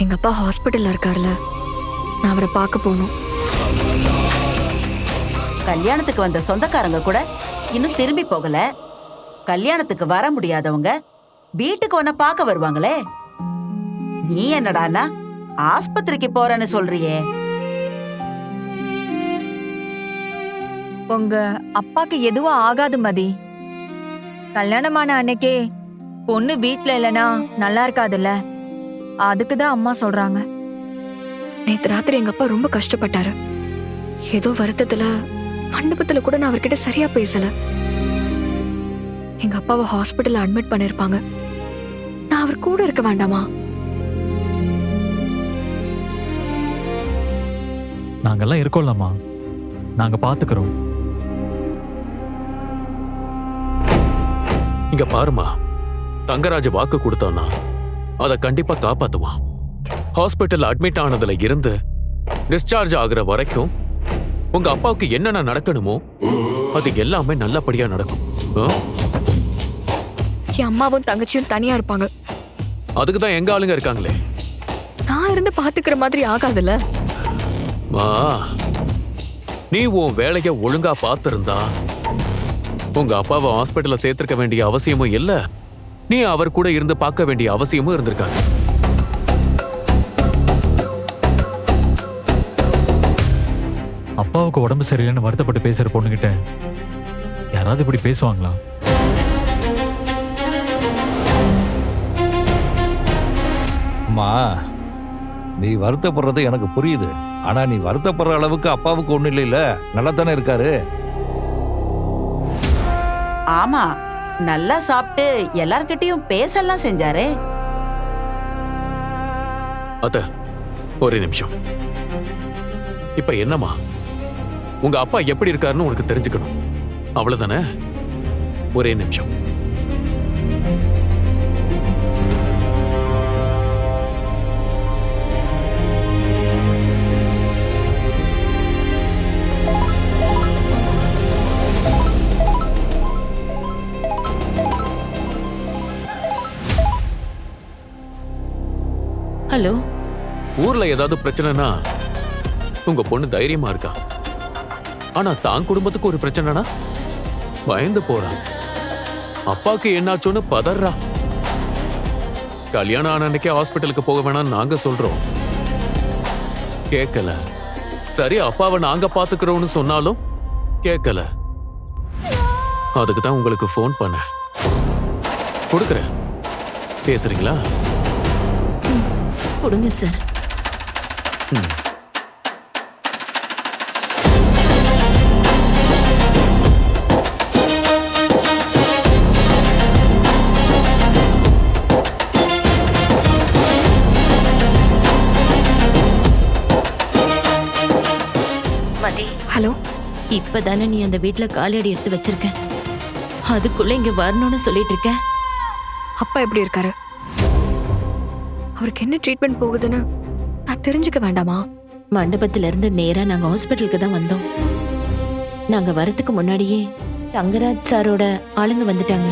எங்க அப்பா ஹாஸ்பிட்டல்ல இருக்கார்ல, நான் அவரை பார்க்க போகணும். கல்யாணத்துக்கு வந்த சொந்தக்காரங்க கூட இன்னும் திரும்பி போகல. கல்யாணத்துக்கு வர முடியாதவங்க வீட்டுக்கு உன்னை பார்க்க வருவாங்களே. நீ என்னடானா ஆஸ்பத்திரிக்கு போறேன்னு சொல்றியே? உங்க அப்பாக்கு எதுவும் ஆகாது மதி. கல்யாணமான அன்னைக்கே பொண்ணு வீட்ல இல்லனா நல்லா இருக்காதுல்ல, அதுக்குதான் அம்மா சொல்றாங்க. நேத்து ராத்திரி எங்க அப்பா ரொம்ப கஷ்டப்பட்டாரு. ஏதோ வருத்தத்துல மண்டபத்துல கூட நான் அவர்கிட்ட சரியா பேசல. எங்க அப்பாவை ஹாஸ்பிட்டல்ல அட்மிட் பண்ணிருப்பாங்க. நான் அவர் கூட இருக்க வேண்டாமா? நாங்கெல்லாம் இருக்கோம்லம்மா, நாங்க பாத்துக்கிறோம். இங்க பாருமா, தங்கராஜ் வாக்கு கொடுத்தானா அதை கண்டிப்பா காப்பாத்துவான். ஹாஸ்பிட்டல் அட்மிட் ஆனதுல இருந்து டிஸ்சார்ஜ் ஆகுற வரைக்கும் உங்க அப்பாவுக்கு என்னென்ன நடக்கணுமோ அது எல்லாமே நல்லபடியா நடக்கும். என் அம்மாவும் தங்கச்சியும் தனியா இருப்பாங்க. அதுக்குதான் எங்க ஆளுங்க இருக்காங்களே. நான் இருந்து பாத்துக்கிற மாதிரி ஆகாதுல்ல. நீ உன் வேலைய ஒழுங்கா பார்த்திருந்தா உங்க அப்பாவை ஹாஸ்பிட்டல்ல சேர்த்திருக்க வேண்டிய அவசியமும் இல்ல, நீ அவர் கூட இருந்து பார்க்க வேண்டிய அவசியமும் இருந்திருக்காது. அப்பாவுக்கு உடம்பு சரியில்லைன்னு வருத்தப்பட்டு பேசுற பொண்ணுகிட்ட யாராவது இப்படி பேசுவாங்களா? அம்மா, நீ வருத்தப்படுறது எனக்கு புரியுது. ஆனா நீ வருத்தப்படுற அளவுக்கு அப்பாவுக்கு ஒண்ணு இல்லைல்ல, நல்லா தானே இருக்காரு. ஆமா, நல்லா சாப்பிட்டு எல்லார்கிட்டயும் பேசலாம் செஞ்சாரே. அத்த, ஒரே நிமிஷம். இப்ப என்னம்மா, உங்க அப்பா எப்படி இருக்காருன்னு உனக்கு தெரிஞ்சுக்கணும், அவ்வளவுதானே? ஒரே நிமிஷம். ஹலோ. ஊர்ல ஏதாவது பிரச்சனைனா உங்க பொண்ணு தைரியமா இருக்கா. ஆனா தான் குடும்பத்துக்கு ஒரு பிரச்சனைனா பயந்து போறா. அப்பாக்கு என்னாச்சோன்னு பதறா. கல்யாணம் ஆன அன்னைக்கே ஹாஸ்பிட்டலுக்கு போக வேணாம் நாங்க சொல்றோம், கேட்கல. சரி, அப்பாவை நாங்க பாத்துக்கிறோம்னு சொன்னாலும் கேட்கல. அதுக்கு தான் உங்களுக்கு போன் பண்ண கொடுக்குறேன், பேசுறீங்களா? கொடுங்க சார். ஹலோ. இப்பதானே நீ அந்த வீட்ல காலடி எடுத்து வச்சிருக்க, அதுக்குள்ள இங்க வரணும்னு சொல்லிட்டு இருக்க. அப்பா எப்படி இருக்காரு? அவருக்கு என்ன ட்ரீட்மெண்ட் போகுதுன்னு நான் தெரிஞ்சுக்க வேண்டாமா? மண்டபத்துல இருந்து நேரா நாங்க ஹாஸ்பிட்டலுக்கு தான் வந்தோம். நாங்க வரதுக்கு முன்னாடியே தங்கராஜ் சாரோட ஆளுங்க வந்துட்டாங்க.